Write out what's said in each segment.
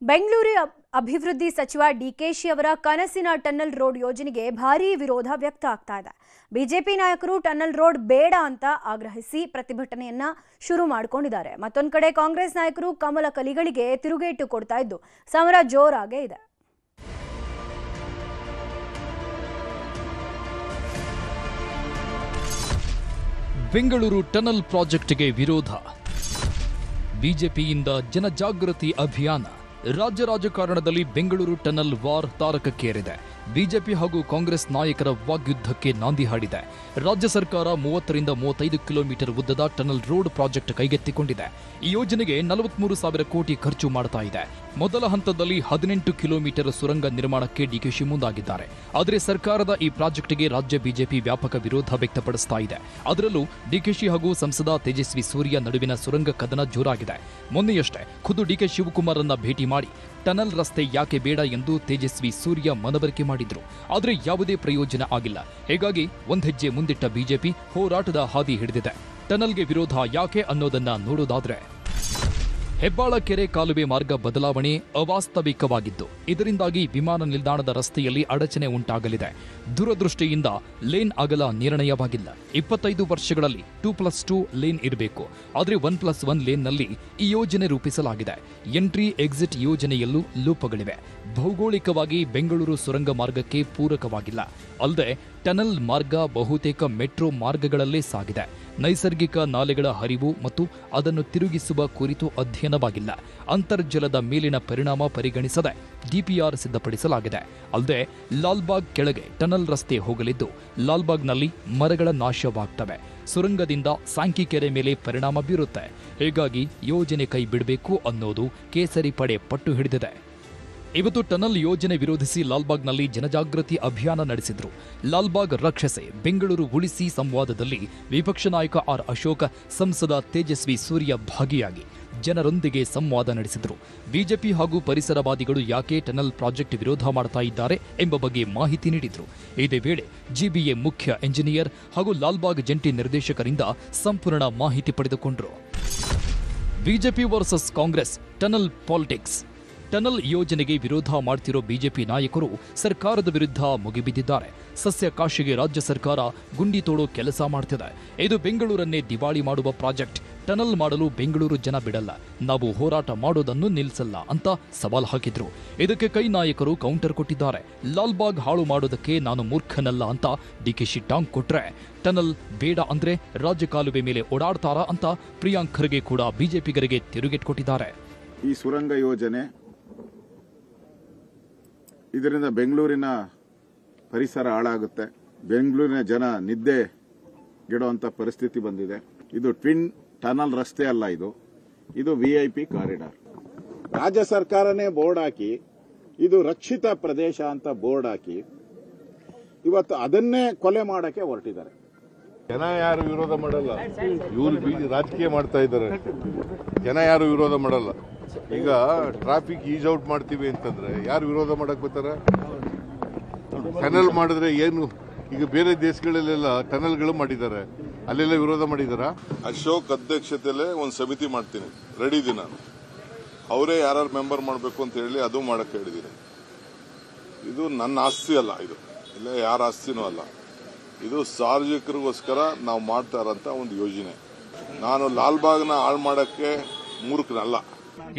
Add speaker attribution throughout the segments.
Speaker 1: ಬೆಂಗಳೂರು ಅಭಿವೃದ್ಧಿ ಸಚಿವ ಡಿಕೆಶಿ ಅವರ ಕನಸಿನ ಟನಲ್ ರೋಡ್ ಯೋಜನೆಗೆ ಭಾರೀ ವಿರೋಧ ವ್ಯಕ್ತ ಆಗ್ತಾ ಇದೆ. ಬಿಜೆಪಿ ನಾಯಕರು ಟನಲ್ ರೋಡ್ ಬೇಡ ಅಂತ ಆಗ್ರಹಿಸಿ ಪ್ರತಿಭಟನೆಯನ್ನ ಶುರು ಮಾಡಿಕೊಂಡಿದ್ದಾರೆ. ಮತ್ತೊಂದು ಕಡೆ ಕಾಂಗ್ರೆಸ್ ನಾಯಕರು ಕಮಲ ಕಲಿಗಳಿಗೆ ತಿರುಗೇಟು ಕೊಡ್ತಾ ಇದ್ದು ಸಮರ ಜೋರಾಗೇ ಇದೆ.
Speaker 2: ಬೆಂಗಳೂರು ಟನಲ್ ಪ್ರಾಜೆಕ್ಟ್ಗೆ ವಿರೋಧ, ಬಿಜೆಪಿಯಿಂದ ಜನಜಾಗೃತಿ ಅಭಿಯಾನ. ರಾಜ್ಯ ರಾಜಕಾರಣದಲ್ಲಿ ಬೆಂಗಳೂರು ಟನಲ್ ವಾರ್ ತಾರಕಕ್ಕೇರಿದೆ. ಬಿಜೆಪಿ ಹಾಗೂ ಕಾಂಗ್ರೆಸ್ ನಾಯಕರ ವಾಗ್ಯುದ್ಧಕ್ಕೆ ನಾಂದಿ ಹಾಡಿದೆ. ರಾಜ್ಯ ಸರ್ಕಾರ 30 ರಿಂದ 35 ಕಿಲೋಮೀಟರ್ ಉದ್ದದ ಟನಲ್ ರೋಡ್ ಪ್ರಾಜೆಕ್ಟ್ ಕೈಗೆತ್ತಿಕೊಂಡಿದೆ. ಈ ಯೋಜನೆಗೆ 43,000 ಕೋಟಿ ಖರ್ಚು ಮಾಡ್ತಾ ಇದೆ. ಮೊದಲ ಹಂತದಲ್ಲಿ 18 ಕಿಲೋಮೀಟರ್ ಸುರಂಗ ನಿರ್ಮಾಣಕ್ಕೆ ಡಿಕೆಶಿ ಮುಂದಾಗಿದ್ದಾರೆ. ಆದರೆ ಸರ್ಕಾರದ ಈ ಪ್ರಾಜೆಕ್ಟ್ಗೆ ರಾಜ್ಯ ಬಿಜೆಪಿ ವ್ಯಾಪಕ ವಿರೋಧ ವ್ಯಕ್ತಪಡಿಸ್ತಾ ಇದೆ. ಅದರಲ್ಲೂ ಡಿಕೆಶಿ ಹಾಗೂ ಸಂಸದ ತೇಜಸ್ವಿ ಸೂರ್ಯ ನಡುವಿನ ಸುರಂಗ ಕದನ ಜೋರಾಗಿದೆ. ಮೊನ್ನೆಯಷ್ಟೇ ಖುದ್ದು ಡಿಕೆ ಶಿವಕುಮಾರ್ ಅನ್ನ ಭೇಟಿ ಮಾಡಿ ಟನಲ್ ರಸ್ತೆ ಯಾಕೆ ಬೇಡ ಎಂದು ತೇಜಸ್ವಿ ಸೂರ್ಯ ಮನವರಿಕೆ ಮಾಡಿದ್ರು. ಆದರೆ ಯಾವುದೇ ಪ್ರಯೋಜನ ಆಗಿಲ್ಲ. ಹೀಗಾಗಿ ಒಂದೆಜ್ಜೆ ಮುಂದಿಟ್ಟ ಬಿಜೆಪಿ ಹೋರಾಟದ ಹಾದಿ ಹಿಡಿದಿದೆ. ಟನಲ್ಗೆ ವಿರೋಧ ಯಾಕೆ ಅನ್ನೋದನ್ನ ನೋಡೋದಾದ್ರೆ, ಹೆಬ್ಬಾಳ ಕೆರೆ ಕಾಲುವೆ ಮಾರ್ಗ ಬದಲಾವಣೆ ಅವಾಸ್ತವಿಕವಾಗಿದ್ದು ಇದರಿಂದಾಗಿ ವಿಮಾನ ನಿಲ್ದಾಣದ ರಸ್ತೆಯಲ್ಲಿ ಅಡಚಣೆ ಉಂಟಾಗಲಿದೆ. ದುರದೃಷ್ಟಿಯಿಂದ ಲೇನ್ ಅಗಲ ನಿರ್ಣಯವಾಗಿಲ್ಲ. 25 ವರ್ಷಗಳಲ್ಲಿ 2+2 ಲೇನ್ ಇರಬೇಕು. ಆದರೆ 1+1 ಲೇನ್ನಲ್ಲಿ ಈ ಯೋಜನೆ ರೂಪಿಸಲಾಗಿದೆ. ಎಂಟ್ರಿ ಎಕ್ಸಿಟ್ ಯೋಜನೆಯಲ್ಲೂ ಲೋಪಗಳಿವೆ. ಭೌಗೋಳಿಕವಾಗಿ ಬೆಂಗಳೂರು ಸುರಂಗ ಮಾರ್ಗಕ್ಕೆ ಪೂರಕವಾಗಿಲ್ಲ. ಅಲ್ಲದೆ ಟನಲ್ ಮಾರ್ಗ ಬಹುತೇಕ ಮೆಟ್ರೋ ಮಾರ್ಗಗಳಲ್ಲೇ ಸಾಗಿದೆ. ನೈಸರ್ಗಿಕ ನಾಲೆಗಳ ಹರಿವು ಮತ್ತು ಅದನ್ನು ತಿರುಗಿಸುವ ಕುರಿತು ಅಧ್ಯಯನವಾಗಿಲ್ಲ. ಅಂತರ್ಜಲದ ಮೇಲಿನ ಪರಿಣಾಮ ಪರಿಗಣಿಸದೆ ಡಿಪಿಆರ್ ಸಿದ್ಧಪಡಿಸಲಾಗಿದೆ. ಅಲ್ಲದೆ ಲಾಲ್ಬಾಗ್ ಕೆಳಗೆ ಟನಲ್ ರಸ್ತೆ ಹೋಗಲಿದ್ದು ಲಾಲ್ಬಾಗ್ನಲ್ಲಿ ಮರಗಳ ನಾಶವಾಗ್ತವೆ. ಸುರಂಗದಿಂದ ಸಾಂಕಿ ಕೆರೆ ಮೇಲೆ ಪರಿಣಾಮ ಬೀರುತ್ತೆ. ಹೀಗಾಗಿ ಯೋಜನೆ ಕೈ ಬಿಡಬೇಕು ಅನ್ನೋದು ಕೇಸರಿ ಪಡೆ ಪಟ್ಟು ಹಿಡಿದಿದೆ. ಇವತ್ತು ಟನಲ್ ಯೋಜನೆ ವಿರೋಧಿಸಿ ಲಾಲ್ಬಾಗ್ನಲ್ಲಿ ಜನಜಾಗೃತಿ ಅಭಿಯಾನ ನಡೆಸಿದ್ರು. ಲಾಲ್ಬಾಗ್ ರಕ್ಷಸೆ ಬೆಂಗಳೂರು ಉಳಿಸಿ ಸಂವಾದದಲ್ಲಿ ವಿಪಕ್ಷ ನಾಯಕ ಆರ್ ಅಶೋಕ್, ಸಂಸದ ತೇಜಸ್ವಿ ಸೂರ್ಯ ಭಾಗಿಯಾಗಿ ಜನರೊಂದಿಗೆ ಸಂವಾದ ನಡೆಸಿದ್ರು. ಬಿಜೆಪಿ ಹಾಗೂ ಪರಿಸರವಾದಿಗಳು ಯಾಕೆ ಟನಲ್ ಪ್ರಾಜೆಕ್ಟ್ ವಿರೋಧ ಮಾಡ್ತಾ ಇದ್ದಾರೆ ಎಂಬ ಬಗ್ಗೆ ಮಾಹಿತಿ ನೀಡಿದ್ರು. ಇದೇ ವೇಳೆ ಜಿಬಿಎ ಮುಖ್ಯ ಎಂಜಿನಿಯರ್ ಹಾಗೂ ಲಾಲ್ಬಾಗ್ ಜಂಟಿ ನಿರ್ದೇಶಕರಿಂದ ಸಂಪೂರ್ಣ ಮಾಹಿತಿ ಪಡೆದುಕೊಂಡ್ರು. BJP versus Congress tunnel politics. Tunnel ಯೋಜನೆಗೆ ವಿರೋಧ ಮಾಡ್ತಿರೋ ಬಿಜೆಪಿ ನಾಯಕರು ಸರ್ಕಾರದ ವಿರುದ್ಧ ಮುಗಿಬಿದ್ದಿದ್ದಾರೆ. ಸಸ್ಯ ಕಾಶಿಗೆ ರಾಜ್ಯ ಸರ್ಕಾರ ಗುಂಡಿ ತೋಡೋ ಕೆಲಸ ಮಾಡ್ತಿದೆ. ಇದು ಬೆಂಗಳೂರನ್ನೇ ದಿವಾಳಿ ಮಾಡುವ ಪ್ರಾಜೆಕ್ಟ್. ಟನಲ್ ಮಾಡಲು ಬೆಂಗಳೂರು ಜನ ಬಿಡಲ್ಲ, ನಾವು ಹೋರಾಟ ಮಾಡೋದನ್ನು ನಿಲ್ಲಿಸಲ್ಲ ಅಂತ ಸವಾಲ್ ಹಾಕಿದ್ರು. ಇದಕ್ಕೆ ಕೈ ನಾಯಕರು ಕೌಂಟರ್ ಕೊಟ್ಟಿದ್ದಾರೆ. ಲಾಲ್ಬಾಗ್ ಹಾಳು ಮಾಡೋದಕ್ಕೆ ನಾನು ಮೂರ್ಖನಲ್ಲ ಅಂತ ಡಿಕೆಶಿ ಟಾಂಗ್ ಕೊಟ್ರೆ, ಟನಲ್ ಬೇಡ ಅಂದ್ರೆ ರಾಜಕಾಲುವೆ ಮೇಲೆ ಓಡಾಡ್ತಾರಾ ಅಂತ ಪ್ರಿಯಾಂಕ್ ಖರ್ಗೆ ಕೂಡ ಬಿಜೆಪಿಗರಿಗೆ ತಿರುಗೇಟ್ ಕೊಟ್ಟಿದ್ದಾರೆ.
Speaker 3: ಈ ಸುರಂಗ ಯೋಜನೆ ಇದರಿಂದ ಬೆಂಗಳೂರಿನ ಪರಿಸರ ಹಾಳಾಗುತ್ತೆ. ಬೆಂಗಳೂರಿನ ಜನ ನಿದ್ದೆಗೆಡುವಂಥ ಪರಿಸ್ಥಿತಿ ಬಂದಿದೆ. ಇದು ಟ್ವಿನ್ ಟನಲ್ ರಸ್ತೆ ಅಲ್ಲ, ಇದು VIP ಕಾರಿಡಾರ್. ರಾಜ್ಯ ಸರ್ಕಾರನೇ ಬೋರ್ಡ್ ಹಾಕಿ ಇದು ರಕ್ಷಿತ ಪ್ರದೇಶ ಅಂತ ಬೋರ್ಡ್ ಹಾಕಿ ಇವತ್ತು ಅದನ್ನೇ ಕೊಲೆ ಮಾಡಕ್ಕೆ ಹೊರಟಿದ್ದಾರೆ.
Speaker 4: ಜನ ಯಾರು ವಿರೋಧ ಮಾಡಲ್ಲ, ಇವರು ರಾಜಕೀಯ ಮಾಡ್ತಾ ಇದ್ದಾರೆ. ಜನ ಯಾರು ವಿರೋಧ ಮಾಡಲ್ಲ. ಈಗ ಟ್ರಾಫಿಕ್ ಈಸ್ ಔಟ್ ಮಾಡ್ತೀವಿ ಅಂತಂದ್ರೆ ಯಾರು ವಿರೋಧ ಮಾಡಕ್ ಬರ್ತಾರೆ? ಟನಲ್ ಮಾಡಿದ್ರೆ ಏನು? ಈಗ ಬೇರೆ ದೇಶಗಳಲ್ಲೆಲ್ಲ ಟನಲ್ಗಳು ಮಾಡಿದ್ದಾರೆ, ಅಲ್ಲೆಲ್ಲ ವಿರೋಧ ಮಾಡಿದಾರ.
Speaker 5: ಅಶೋಕ್ ಅಧ್ಯಕ್ಷತೆಯಲ್ಲೇ ಒಂದು ಸಮಿತಿ ಮಾಡ್ತೀನಿ, ರೆಡಿ ಇದೀನಿ ನಾನು. ಅವರೇ ಯಾರು ಮೆಂಬರ್ ಮಾಡಬೇಕು ಅಂತ ಹೇಳಿ ಅದು ಮಾಡಕ್ಕೆ ಹೇಳಿದ್ದೀನಿ. ಇದು ನನ್ನ ಆಸ್ತಿ ಅಲ್ಲ, ಇದು ಇಲ್ಲ ಯಾರ ಆಸ್ತಿನೂ ಅಲ್ಲ. ಇದು ಸಾರ್ವಜನಿಕರಿಗೋಸ್ಕರ ನಾವು ಮಾಡ್ತಾ ಇರೋಂಥ ಒಂದು ಯೋಜನೆ. ನಾನು ಲಾಲ್ಬಾಗ್ನ ಹಾಳು ಮಾಡಕ್ಕೆ ಮೂರ್ಖನಲ್ಲ.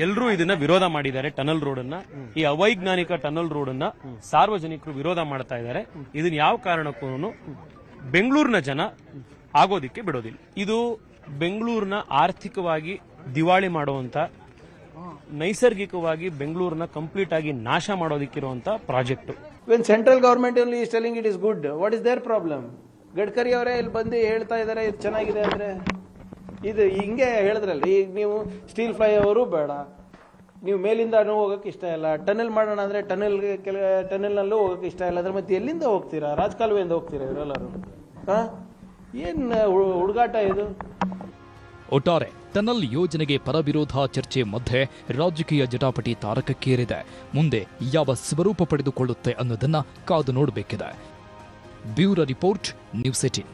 Speaker 6: ಎಲ್ಲರೂ ಇದನ್ನ ವಿರೋಧ ಮಾಡಿದ್ದಾರೆ. ಟನಲ್ ರೋಡ್ ಅನ್ನ, ಈ ಅವೈಜ್ಞಾನಿಕ ಟನಲ್ ರೋಡ್ ಅನ್ನ ಸಾರ್ವಜನಿಕರು ವಿರೋಧ ಮಾಡ್ತಾ ಇದ್ದಾರೆ. ಇದನ್ನ ಯಾವ ಕಾರಣಕ್ಕೂ ಬೆಂಗಳೂರಿನ ಜನ ಆಗೋದಿಕ್ಕೆ ಬಿಡೋದಿಲ್ಲ. ಇದು ಬೆಂಗಳೂರಿನ ಆರ್ಥಿಕವಾಗಿ ದಿವಾಳಿ ಮಾಡುವಂತ, ನೈಸರ್ಗಿಕವಾಗಿ ಬೆಂಗಳೂರನ್ನ ಕಂಪ್ಲೀಟ್ ಆಗಿ ನಾಶ ಮಾಡೋದಕ್ಕಿರುವಂತ project.
Speaker 7: When central government only is telling it is good, what is their problem? Gadkari ಅವರೇ ಇಲ್ಲಿ ಬಂದು ಹೇಳ್ತಾ ಇದ್ದಾರೆ ಇದು ಚೆನ್ನಾಗಿದೆ ಅಂದ್ರೆ. ಇದು ಹಿಂಗೆ ಹೇಳಿದ್ರಲ್ಲ, ಈಗ ನೀವು ಸ್ಟೀಲ್ ಫ್ಲೈ ಓವರು ಬೇಡ, ನೀವು ಮೇಲಿಂದ ಹೋಗಕ್ಕೆ ಇಷ್ಟ ಇಲ್ಲ, ಟನಲ್ ಮಾಡೋಣ ಅಂದ್ರೆ ಟನಲ್ನಲ್ಲೂ ಹೋಗಕ್ಕೆ ಇಷ್ಟ ಇಲ್ಲ, ಅದ್ರ ಮತ್ತೆ ಎಲ್ಲಿಂದ ಹೋಗ್ತೀರಾ? ರಾಜಕಾಲುವೆಯಿಂದ ಹೋಗ್ತೀರಾ ಇವರೆಲ್ಲರೂ? ಏನ್ ಹುಡುಗಾಟ ಇದು?
Speaker 2: ಒಟ್ಟಾರೆ ಟನಲ್ ಯೋಜನೆಗೆ ಪರವಿರೋಧ ಚರ್ಚೆ ಮಧ್ಯೆ ರಾಜಕೀಯ ಜಟಾಪಟಿ ತಾರಕಕ್ಕೇರಿದೆ. ಮುಂದೆ ಯಾವ ಸ್ವರೂಪ ಪಡೆದುಕೊಳ್ಳುತ್ತೆ ಅನ್ನೋದನ್ನ ಕಾದು ನೋಡಬೇಕಿದೆ. Bureau report, news 18.